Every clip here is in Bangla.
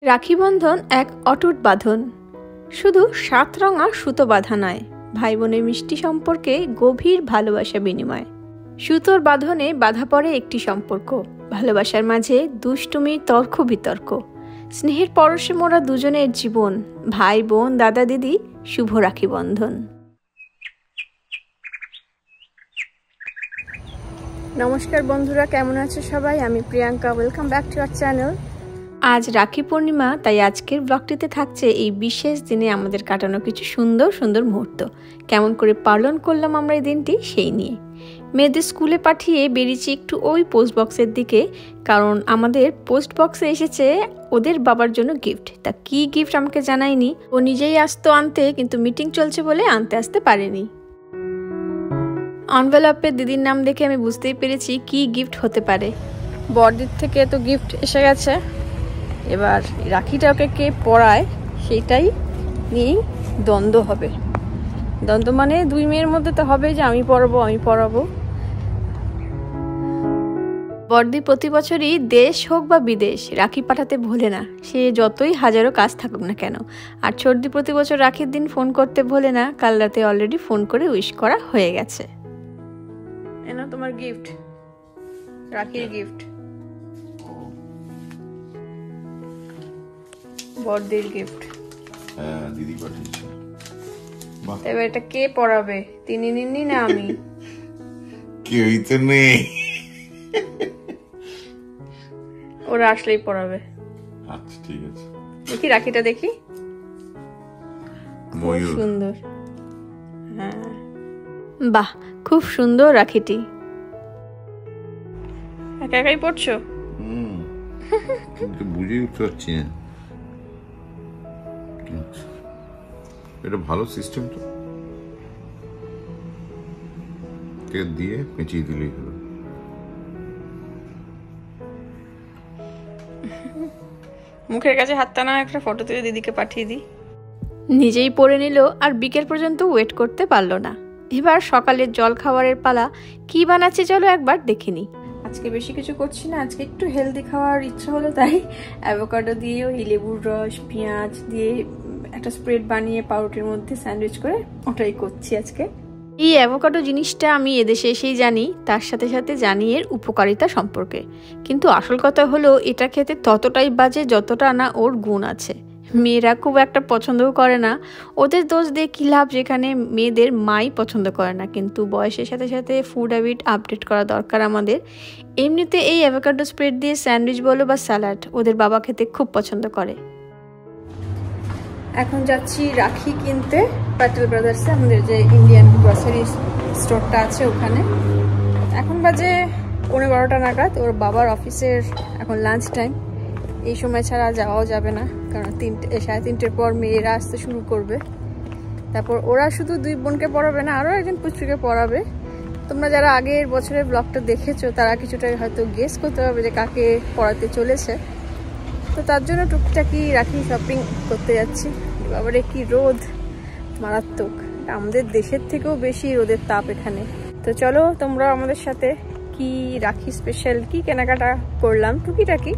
রাখি বন্ধন এক অটুট বাঁধন, শুধু সাত রঙা সুতো বাঁধা নয়, ভাই বোনের মিষ্টি সম্পর্কে গভীর ভালোবাসা বিনিময়। সুতোর বাঁধনে বাঁধা পড়ে একটি সম্পর্ক, ভালোবাসার মাঝে দুষ্টুমি, তর্ক বিতর্ক, স্নেহের পরশে মোরা দুজনের জীবন। ভাই বোন, দাদা দিদি, শুভ রাখি বন্ধন। নমস্কার বন্ধুরা, কেমন আছে সবাই? আমি Priyanka, welcome back to our channel. আজ রাখি পূর্ণিমা, তাই আজকের ব্লগটিতে থাকছে এই বিশেষ দিনে আমাদের কাটানো কিছু সুন্দর সুন্দর মুহূর্ত। কেমন করে পালন করলাম আমরা এই দিনটি, সেই নিয়ে। মেয়েদের স্কুলে পাঠিয়ে বেরিয়েছি একটু ওই পোস্ট বক্সের দিকে, কারণ আমাদের পোস্ট বক্সে এসেছে ওদের বাবার জন্য গিফট। তা কি গিফট আমাকে জানায়নি, ও নিজেই আসতো আনতে, কিন্তু মিটিং চলছে বলে আনতে আসতে পারেনি। এনভেলপে দিদির নাম দেখে আমি বুঝতেই পেরেছি কি গিফট হতে পারে। বড়দির থেকে তো গিফট এসে গেছে, এবার রাখিটা ওকে কে পরায় সেটাই নিয়েই দ্বন্দ্ব হবে। দ্বন্দ্ব মানে দুই মেয়ের মধ্যে তো হবে যে আমি পরাবো। বড়দি প্রতি বছরই দেশ হোক বা বিদেশ রাখি পাঠাতে ভোলে না, সে যতই হাজারো কাজ থাকুক না কেন। আর ছোটদি প্রতি বছর রাখির দিন ফোন করতে ভোলে না, কাল রাতে অলরেডি ফোন করে উইশ করা হয়ে গেছে। এনো তোমার গিফট, রাখির গিফট, বড়দির গিফট। হ্যাঁ, দিদি পাঠিয়েছে। এবার এটা কে পড়াবে, তিনি নিনি না আমি? কেউই তো নেই, ওরা আসলেই পড়াবে। আচ্ছা ঠিক আছে, দেখি রাখিটা দেখি। ময়ূর সুন্দর, হ্যাঁ বাহ, খুব সুন্দর রাখিটি। একা একাই পড়ছো? বুঝেই উঠতে পারছি না। এটা ভালো সিস্টেম তো, দিয়ে পেঁচিয়ে দিলেই হলো। মুখের কাছে হাতটা না, একটা ফটো তুলে দিদিকে পাঠিয়ে দিই। নিজেই পড়ে নিল, আর বিকেল পর্যন্ত ওয়েট করতে পারলো না। এবার সকালের জল খাবারের পালা। কি বানাচ্ছি চলো একবার দেখে নিই। আজকে বেশি কিছু করছি না, আজকে একটু হেলদি খাওয়ার ইচ্ছা হলো, তাই অ্যাভোকাডো দিয়ে ওই লেবুর রস, পেঁয়াজ দিয়ে একটা স্প্রেড বানিয়ে পাউরুটির মধ্যে স্যান্ডউইচ করে ওটাই করছি আজকে। এই অ্যাভোকাডো জিনিসটা আমি এদেশে এসেই জানি, তার সাথে সাথে জানি এর উপকারিতা সম্পর্কে। কিন্তু আসল কথা হলো এটা খেতে ততটাই বাজে যতটা না ওর গুণ আছে। মেয়েরা খুব একটা পছন্দও করে না, ওদের দোষ দিয়ে কী লাভ, যেখানে মেয়েদের মাই পছন্দ করে না। কিন্তু বয়সের সাথে সাথে ফুড হ্যাবিট আপডেট করা দরকার আমাদের। এমনিতে এই অ্যাভোকাডো স্প্রেড দিয়ে স্যান্ডউইচ বলো বা স্যালাড, ওদের বাবা খেতে খুব পছন্দ করে। এখন যাচ্ছি রাখি কিনতে প্যাটেল ব্রাদার্সে, আমাদের যে ইন্ডিয়ান গ্রসারি স্টোরটা আছে ওখানে। এখন বাজে 11:15 নাগাদ। ওর বাবার অফিসের এখন লাঞ্চ টাইম, এই সময় ছাড়া যাওয়াও যাবে না, কারণ 3:30 পর মেয়েরা আসতে শুরু করবে। তারপর ওরা শুধু দুই বোনকে পড়াবে না, আরও একজন পুচকুকে পড়াবে। তোমরা যারা আগের বছরের ব্লগটা দেখেছো তারা কিছুটা হয়তো গেস করতে পারবে যে কাকে পড়াতে চলেছে। তো তার জন্য টুকটাকি রাখি শপিং করতে যাচ্ছি। এবারে কি রোদ, মারাত্মক, আমাদের দেশের থেকেও বেশি রোদের তাপ এখানে। তো চলো তোমরা আমাদের সাথে, কি রাখি স্পেশাল কি কেনাকাটা করলাম টুকিটাকি।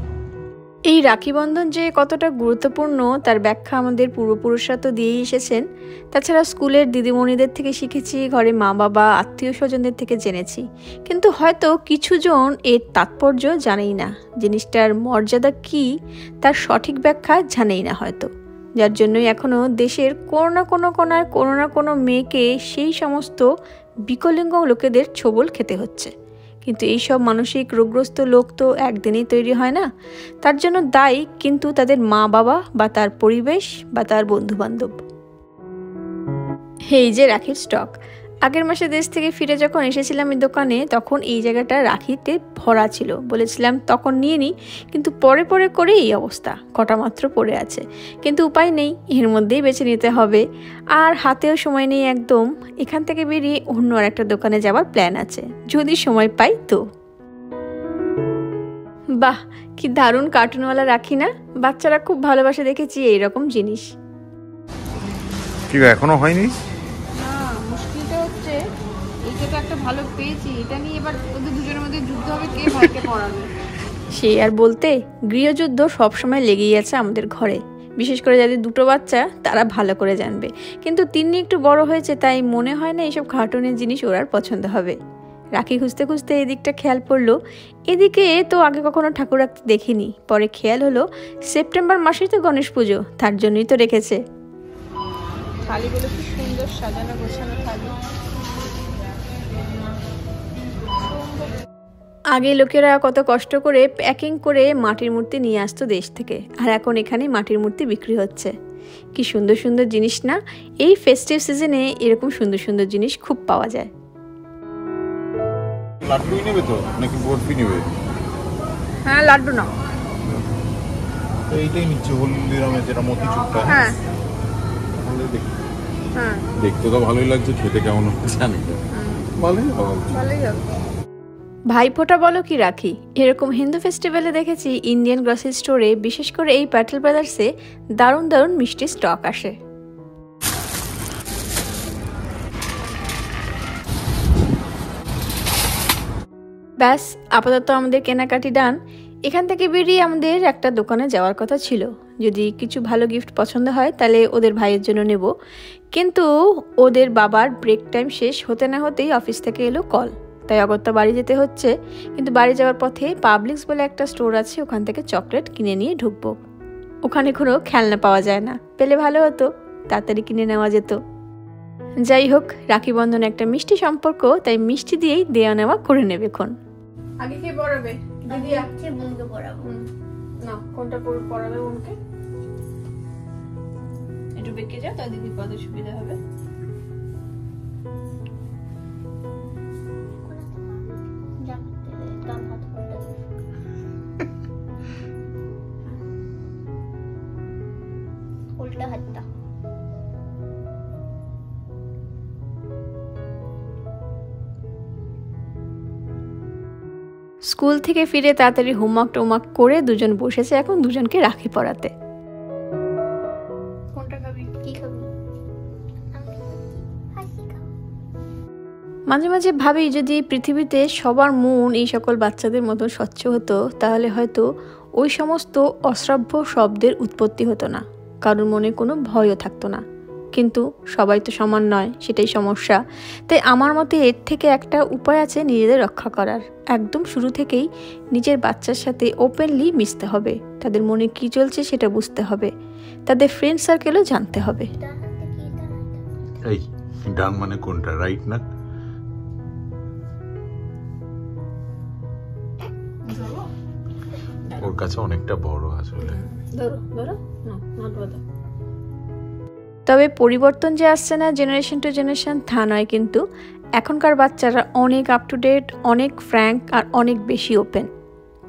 এই রাখি বন্ধন যে কতটা গুরুত্বপূর্ণ তার ব্যাখ্যা আমাদের পূর্বপুরুষরা তো দিয়েই এসেছেন। তাছাড়া স্কুলের দিদিমণিদের থেকে শিখেছি, ঘরে মা বাবা আত্মীয় স্বজনদের থেকে জেনেছি। কিন্তু হয়তো কিছুজন এর তাৎপর্য জানেই না, জিনিসটার মর্যাদা কি তার সঠিক ব্যাখ্যা জানেই না হয়তো। যার জন্যই এখনও দেশের কোনো না কোনো কোনায় কোনো না কোনো মেয়েকে সেই সমস্ত বিকলাঙ্গ লোকেদের ছোবল খেতে হচ্ছে। কিন্তু এইসব মানসিক রোগগ্রস্ত লোক তো একদিনেই তৈরি হয় না, তার জন্য দায়ী কিন্তু তাদের মা বাবা বা তার পরিবেশ বা তার বন্ধুবান্ধব। এই যে রাখির স্টক, আগের মাসে দেশ থেকে ফিরে যখন এসেছিলাম এই দোকানে, তখন এই জায়গাটা রাখিতে ভরা ছিল। বলেছিলাম তখন নিয়ে নিই, কিন্তু পরে পরে করে এই অবস্থা, কটা মাত্র পড়ে আছে। কিন্তু উপায় নেই, এর মধ্যেই বেছে নিতে হবে। আর হাতেও সময় নেই একদম। এখান থেকে বেরিয়ে অন্য আর একটা দোকানে যাওয়ার প্ল্যান আছে, যদি সময় পাই তো। বাহ, কি দারুণ কার্টুনওয়ালা রাখি না? বাচ্চারা খুব ভালোবাসে দেখেছি এইরকম জিনিস। কি এখনো হয়নি? একটা ভালো পেয়েছি, এটা নিয়ে এবার ওদের দুজনের মধ্যে যুদ্ধ হবে কে ভাইকে পড়াবে। সে আর বলতে, গৃহযুদ্ধ সবসময় লেগেই আছে আমাদের ঘরে। বিশেষ করে যাদের দুটো বাচ্চা তারা ভালো করে জানবে। কিন্তু তিন্নি একটু বড় হয়েছে, তাই মনে হয় না এইসব কার্টুনের জিনিস ওর আর পছন্দ হবে। রাখি খুঁজতে খুঁজতে এদিকটা খেয়াল পড়লো, এদিকে তো আগে কখনো ঠাকুর রাখতে দেখিনি। পরে খেয়াল হলো সেপ্টেম্বর মাসেই তো গণেশ পুজো, তার জন্যই তো রেখেছে। থালিগুলো কি সুন্দর সাজানো গোছানো থালি। আগে লোকেরা কত কষ্ট করে প্যাকিং করে মাটির মূর্তি নিয়ে আসতো দেশ থেকে, আর এখন এখানে মাটির মূর্তি বিক্রি হচ্ছে। কি সুন্দর সুন্দর জিনিস না! এই ফেস্টিভ সিজনে এরকম সুন্দর সুন্দর জিনিস খুব পাওয়া যায়। লাড্ডু নেবে তো নাকি বরফি নেবে? হ্যাঁ, লাড্ডু নাও। এইটাই নিচ্ছে, হলদিরামের যেটা মতিচুরটা। হ্যাঁ হ্যাঁ, দেখতে তো ভালোই লাগছে, খেতে কেমন হচ্ছে জানি না। ভালোই হবে। ভাইফোঁটা বলো কি রাখি, এরকম হিন্দু ফেস্টিভ্যালে দেখেছি ইন্ডিয়ান গ্রসারি স্টোরে, বিশেষ করে এই প্যাটেল ব্রাদার্সে দারুণ দারুণ মিষ্টি স্টক আসে। ব্যাস, আপাতত আমাদের কেনাকাটি ডান। এখান থেকে বেরিয়ে আমাদের একটা দোকানে যাওয়ার কথা ছিল। যদি কিছু ভালো গিফট পছন্দ হয় তাহলে ওদের ভাইয়ের জন্য নেব। কিন্তু ওদের বাবার ব্রেক টাইম শেষ হতে না হতেই অফিস থেকে এলো কল, তাই অগত্যা বাড়ি যেতে হচ্ছে। কিন্তু বাড়ি যাওয়ার পথে পাবলিক্স বলে একটা স্টোর আছে, ওখান থেকে চকলেট কিনে নিয়ে ঢুকবো। ওখানে কোনো খেলনা পাওয়া যায় না, পেলে ভালো হতো, তাড়াতাড়ি কিনে নেওয়া যেত। যাই হোক, রাখি বন্ধন একটা মিষ্টি সম্পর্ক, তাই মিষ্টি দিয়েই দেওয়া নেওয়া করে নেবে। এখন আগে কে পড়াবে? দিদি আছে, বোনকে পড়াবো না। কোনটা পড়াবে বোনকে? একটু বেঁকে যাও, তাই দিদি পড়াতে সুবিধা হবে। উল্টা হাতটা। স্কুল থেকে ফিরে তাড়াতাড়ি হোমওয়ার্ক টোমওয়ার্ক করে দুজন বসেছে এখন দুজনকে রাখি পড়াতে। কোনটা খাবি? কি খাবি? মাঝে মাঝে ভাবি, যদি পৃথিবীতে সবার মন এই সকল বাচ্চাদের মতো স্বচ্ছ হতো, তাহলে হয়তো ওই সমস্ত অশ্রাব্য শব্দের উৎপত্তি হতো না, কারোর মনে কোনো ভয়ও থাকতো না। কিন্তু সবাই তো সমান নয়, সেটাই সমস্যা। তাই আমার মতে এর থেকে একটা উপায় আছে নিজেদের রক্ষা করার। একদম শুরু থেকেই নিজের বাচ্চার সাথে ওপেনলি মিশতে হবে, তাদের মনে কি চলছে সেটা বুঝতে হবে, তাদের ফ্রেন্ড সার্কেলও জানতে হবে। এই ডান মানে কোনটা? রাইট না? ওর কাছে অনেকটা বড় আসলে। তবে পরিবর্তন যে আসছে না জেনারেশন টু জেনারেশন তা নয়, কিন্তু এখনকার বাচ্চারা অনেক আপ টু ডেট, অনেক ফ্র্যাঙ্ক আর অনেক বেশি ওপেন।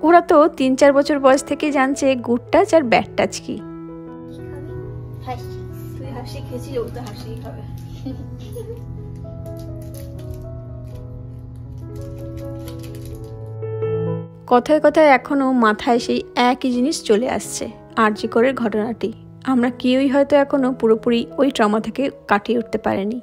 ওরা তো 3-4 বছর বয়স থেকে জানছে গুড টাচ আর ব্যাড টাচ কি। তুই হাসি খেয়েছিস, ও তো হাসি খাবে। কথায় কথায় এখনো মাথায় সেই একই জিনিস চলে আসছে, আরজি করের ঘটনাটি। আমরা কেউই হয়তো এখনো পুরোপুরি ওই ট্রমা থেকে কাটিয়ে উঠতে পারিনি।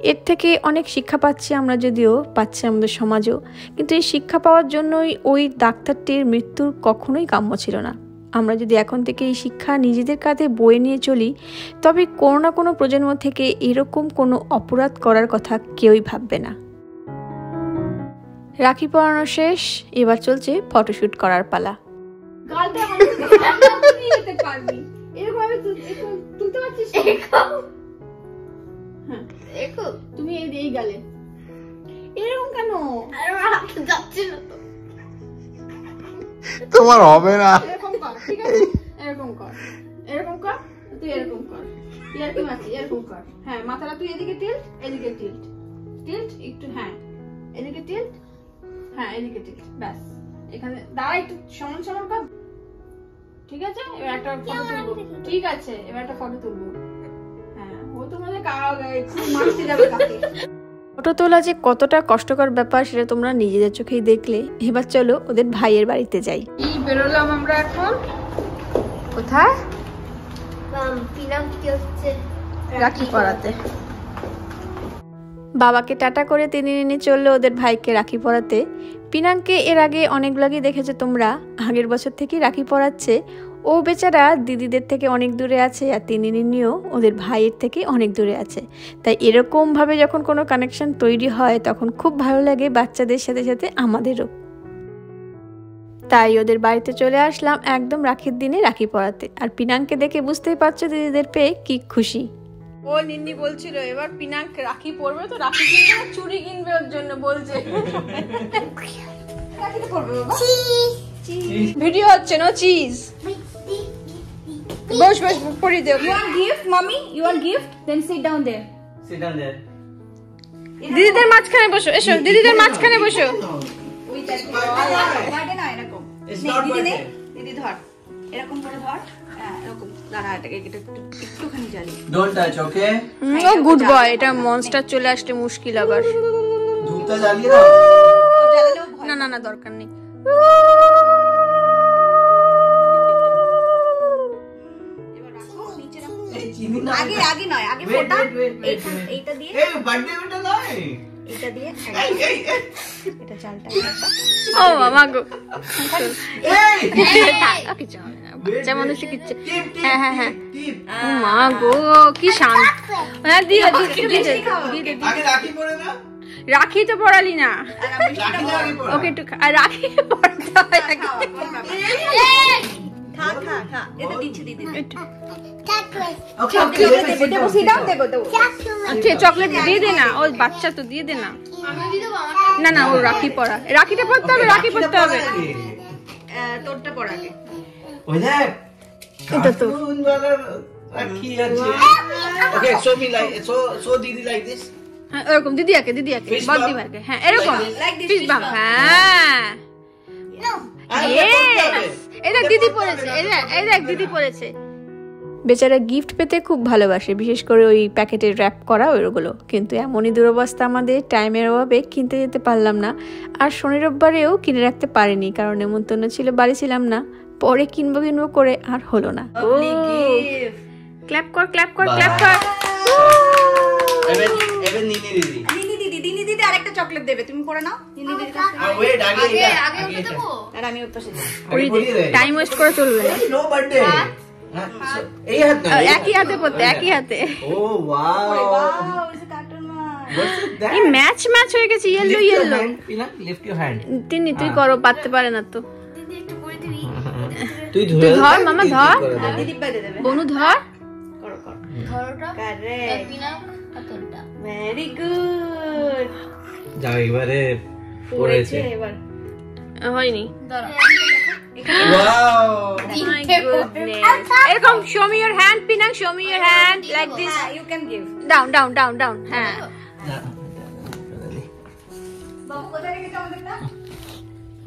এর থেকে অনেক শিক্ষা পাচ্ছি আমরা, যদিও পাচ্ছি আমাদের সমাজও, কিন্তু এই শিক্ষা পাওয়ার জন্যই ওই ডাক্তারটির মৃত্যু কখনোই কাম্য ছিল না। আমরা যদি এখন থেকে এই শিক্ষা নিজেদের কাঁধে বয়ে নিয়ে চলি, তবে কোনো না কোনো প্রজন্ম থেকে এরকম কোনো অপরাধ করার কথা কেউই ভাববে না। রাখি পরানো শেষ, এবার চলছে ফটোশুট করার পালা। তুমি এই গালে এরকম কেন? যাচ্ছে না তো, তোমার হবে না। এরকম কর, ঠিক আছে? এরকম কর, এরকম কর, তুই এরকম কর, এরকম আছে, এরকম কর। হ্যাঁ, মাথাটা তুই এদিকে টিল্ট, এদিকে টিল্ট, টিল্ট একটু, হ্যাঁ এদিকে টিল্ট, হ্যাঁ এদিকে টিল্ট। ব্যাস, এখানে দাঁড়া, একটু সমান সমান কর, ঠিক আছে? এবার একটা ফটো তুলবো, ঠিক আছে? এবার একটা ফটো তুলবো। হ্যাঁ, ও তোমাদের মারতে যাবে কাকে। ফটো তোলা যে কতটা কষ্টকর ব্যাপার সেটা তোমরা নিজেদের চোখেই দেখলে। এবার চলো ওদের ভাইয়ের বাড়িতে যাই। এই বেরোলাম আমরা এখন। কোথায়? রাখি পরাতে। বাবাকে টাটা করে তিনি নিয়ে চললো ওদের ভাইকে রাখি পরাতে। পিনাককে এর আগে অনেক ব্লগই দেখেছো তোমরা, আগের বছর থেকে রাখি পরাচ্ছে। ও বেচারা দিদিদের থেকে অনেক দূরে আছে, আর তিন্নিও ওদের ভাইয়ের থেকে অনেক দূরে আছে। তাই এরকমভাবে যখন কোনো কানেকশন তৈরি হয় তখন খুব ভালো লাগে বাচ্চাদের সাথে সাথে আমাদেরও। তাই ওদের বাড়িতে চলে আসলাম একদম রাখির দিনে রাখি পরাতে। আর পিনাককে দেখে বুঝতেই পারছো দিদিদের পেয়ে কি খুশি। ও নিন্নি বলছিল এবার পিনাক রাখি পরবে, তো রাখি কিনবে না চুড়ি কিনবে ওর জন্য বলছে। রাখিতে পরবে বাবা, ভিডিও হচ্ছে নো চিজ। বস বস পরি দেও। You want gift, mommy? You want gift? Then sit down there. Sit down there. দিদিদের মাঝখানে বসো, এসো দিদিদের মাঝখানে বসো। বার্থডে না এরকম। It's not birthday. দিদি ধর, এরকম করে ধর। হ্যাঁ এরকম দাঁড়া, এটাকে একটুখানি জ্বালি। Don't touch, okay? ও গুড বয়। এটা মনস্টার চলে আসলে মুশকিল আবার। ধূপটা জ্বালিয়ে দাও। জ্বালালেও ভয়। না না না দরকার নেই। এবার রাখো, নিচে রাখো। এই চিনি না। আগে নয়, আগে Wait, ফোটা। wait. এইটা দিয়ে, এই বার্থডে ওটা নয়। এটা দিয়ে, এই। এটা চালটা। ও মামা গো। এই। কিছু হবে না, বাচ্চা মানুষ কিচ্ছে। টিপ, টিপ, হ্যাঁ হ্যাঁ হ্যাঁ। টিপ। ও মা গো কি শান্ত। হ্যাঁ দিয়ে আগে রাখি পরে না। রাখি তো পড়ালি না। রাখি না আগে পরে। ওকে একটু রাখি পড়তে হয় নাকি? খা। এটা দিচ্ছি দিদি। Okay, আচ্ছা চকলেট দিয়ে দে না, ও বাচ্চা তো দিয়ে দে না। না না ও রাখি পড়া, রাখিটা পড়তে হবে, রাখি পড়তে হবে। তোরটা পর আগে। ওই দেখ। এটা তো। কার্টুন वाला রাখি আছে। Okay, show me like so didi like this. হ্যাঁ এরকম দিদিয়াকে Fish বদ্দি bump? ভাইকে। হ্যাঁ এরকম Like this, ফিশ fish বাম। bump. হ্যাঁ আর এই দেখ দিদি পড়েছে, এই দেখ দিদি পড়েছে। বেচারা গিফট পেতে খুব ভালোবাসে, বিশেষ করে ওই প্যাকেটের র্যাপ করা ওইগুলো। কিন্তু এমনই দুরবস্থা আমাদের, টাইমের অভাবে কিনতে যেতে পারলাম না। আর শনি রোববারেও কিনে রাখতে পারিনি, কারণ নেমন্তন্ন ছিল, বাড়ি ছিলাম না। পরে কিনবো করে আর হলো না। ক্ল্যাপ কর ক্ল্যাপ কর ক্ল্যাপ কর। এবার নিনি দিদি। আরেকটা চকলেট দেবে, তুমি পড়ে নাও। নিনি দিদির কাছে। আর ওয়েট আগে এটা। আর আমি ওর পাশে যাই। টাইম ওয়েস্ট করে চলবে না। No birthday. এই হাত না। একই হাতে পড়তে, একই হাতে। Oh wow. Wow, it's a cartoon one. What's that? এই ম্যাচ হয়ে গেছে, yellow yellow. Lift your hand. Tinni তুই করো, পারতে পারে না তো। তুই ধরে ধর মামা ধর, দিদি বাইরে দেবে। বনু ধর। করো। Correct. Very good. যাও এবারে পড়েছে এবার। হয়নি। ওয়াও। My goodness. এরকম show me your hand, Pinak, show me your hand like this. You can give. Down. হ্যাঁ। বাবা কোথায় রেখেছো আমাদেরটা?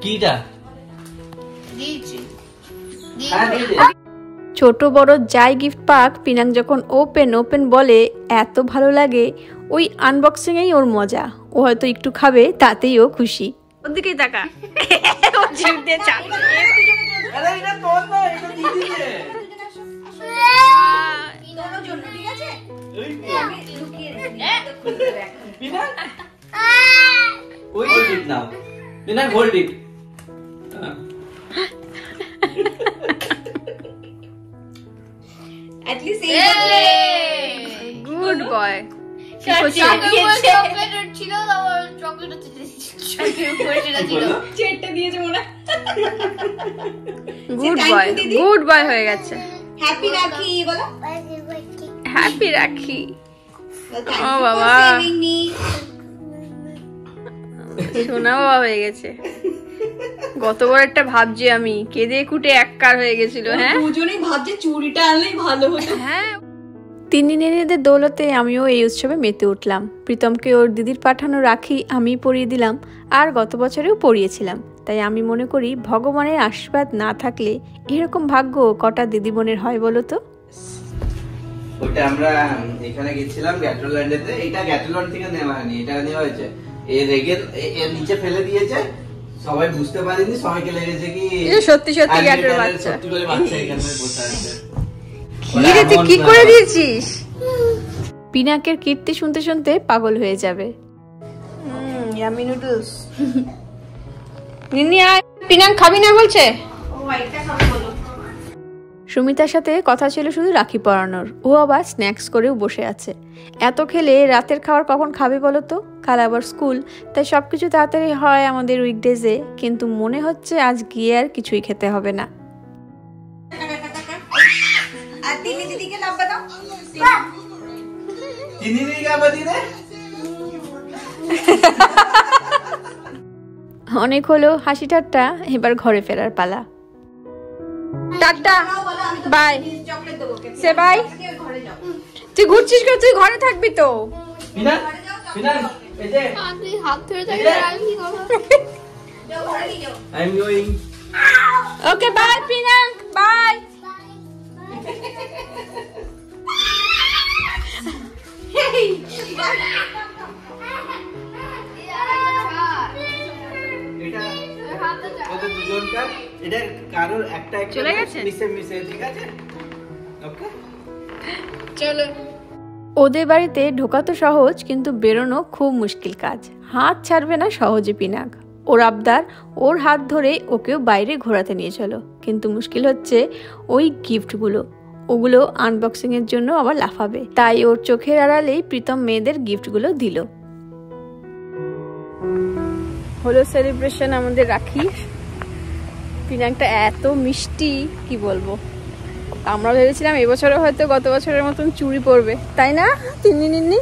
কিটা? ছোট বড় যাই গিফট পাক, পিনাক যখন ওপেন বলে এত ভালো লাগে। ওই আনবক্সিং এই ওর মজা। ও হয়তো একটু খাবে, তাতেই ও খুশি। ওর দিকেই তাকা। ও জিভ দিয়ে চাপ। আরে এটা তোর না, এটা দিদির। তোর জন্য ঠিক আছে? এই আমি লুকিয়ে রেখে খুলতে দেখ। বিনা ওই hold it now. Veena hold it. At least good boy. Good boy হয়ে গেছে। হ্যাপি রাখি বলো। হ্যাপি রাখি। ও বাবা সোনা বাবা হয়ে গেছে। গতবার একটা ভাবছি আমি, কেঁদে কুটে এককার হয়ে গেছিল। হ্যাঁ দুজনেই ভাবছে চুড়িটা আনলেই ভালো হতো। হ্যাঁ 3 দিনের দৌলতে আমিও এই উৎসবে মেতে উঠলাম। প্রীতমকে ওর দিদির পাঠানো রাখি আমি পরিয়ে দিলাম, আর গত বছরেও পরিয়েছিলাম। তাই আমি মনে করি ভগবানের আশীর্বাদ না থাকলে এরকম ভাগ্য কটা দিদি বোনের হয় বলো তো। ওটা আমরা এখানে গেছিলাম গ্যাট্রোল্যান্ডেতে। এটা গ্যাট্রোল্যান্ড থেকে নেওয়া হয়নি, এটা নেওয়া হয়েছে। এর রেগেল এর নিচে ফেলে দিয়েছে, সবাই বুঝতে পারেনি, সবাইকে লেগেছে কি সত্যি গ্যাট্রোর বাচ্চা। সত্যি করে বাচ্চা এখানে বসে আছে। তুই কি করে দিয়েছিস? পিনাকের কীর্তি শুনতে পাগল হয়ে যাবে। Yummy noodles. নিনি আর পিনাক খাবি না বলছে। ও এটা খাবে বলো। সুমিতার সাথে কথা ছিল শুধু রাখি পরানোর, ও আবার স্ন্যাক্স করেও বসে আছে। এত খেলে রাতের খাবার কখন খাবে বলো তো? কাল আবার স্কুল, তাই সব কিছু তাড়াতাড়ি হয় আমাদের উইকডেজে, কিন্তু মনে হচ্ছে আজ গিয়ে আর কিছুই খেতে হবে না। আর তিন্নি দিদিকে লাম্বা দাও। তিন্নি দিদিকে আবার দিলে অনেক হলো হাসি ঠাট্টা, এবার ঘরে ফেরার পালা। Tata, by. চকলেট দেবো ওকে। সে বাই। ঘরে যাও। তুই ঘুরছিস কেউ? তুই ঘরে থাকবি তো। পিনাক পিনাক এই যে তুই হাত ধরে থাকবি আর আমি কি করব? যাও ঘরে নিয়ে যাও। I am going. Okay bye Pinak, bye. এটা ওদের দুজনকার, এটা কারোর একটা একটা চলে গেছে? মিশে ঠিক আছে। ওকে চলো। ওদের বাড়িতে ঢোকা তো সহজ, কিন্তু বেরোনো খুব মুশকিল কাজ। হাত ছাড়বে না সহজে পিনাক। ওর আবদার ওর হাত ধরে ওকেও বাইরে ঘোরাতে নিয়ে চলো, কিন্তু মুশকিল হচ্ছে ওই গিফটগুলো, ওগুলো আনবক্সিং এর জন্য আবার লাফাবে, তাই ওর চোখের আড়ালেই প্রীতম মেয়েদের গিফটগুলো দিল। হলো সেলিব্রেশন আমাদের রাখির। পিনাকটা এত মিষ্টি কি বলবো। আমরা ভেবেছিলাম এবছরে হয়তো গত বছরের মতন চুড়ি পরবে, তাই না তিন্নি নিন্নি?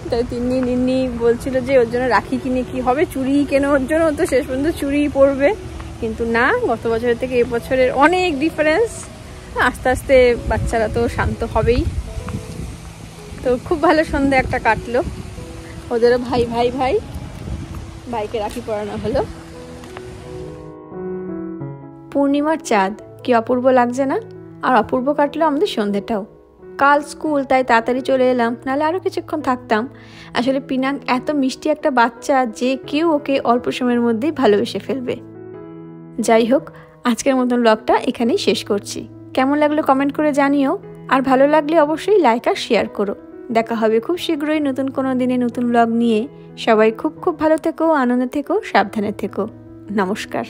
তাই তিন্নি নিন্নি বলছিল যে ওর জন্য রাখি কিনে কি হবে, চুড়ি কেন ওর জন্য, তো শেষ পর্যন্ত চুড়ি পরবে। কিন্তু না, গত বছরের থেকে এবছরের অনেক ডিফারেন্স। আস্তে আস্তে বাচ্চারা তো শান্ত হবেই। তো খুব ভালো সন্ধ্যা একটা কাটলো। ওদেরও ভাই ভাই ভাই ভাইকে রাখি পরানো হলো। পূর্ণিমার চাঁদ কি অপূর্ব লাগছে না? আর অপূর্ব কাটলো আমাদের সন্ধ্যেটাও। কাল স্কুল, তাই তাড়াতাড়ি চলে এলাম, নাহলে আরও কিছুক্ষণ থাকতাম। আসলে পিনাক এত মিষ্টি একটা বাচ্চা যে কেউ ওকে অল্প সময়ের মধ্যেই ভালোবেসে ফেলবে। যাই হোক, আজকের মতন ব্লগটা এখানেই শেষ করছি। কেমন লাগলো কমেন্ট করে জানিও, আর ভালো লাগলে অবশ্যই লাইক আর শেয়ার করো। দেখা হবে খুব শীঘ্রই নতুন কোনো দিনে নতুন ব্লগ নিয়ে। সবাই খুব খুব ভালো থেকো, আনন্দে থেকো, সাবধানে থেকো। নমস্কার।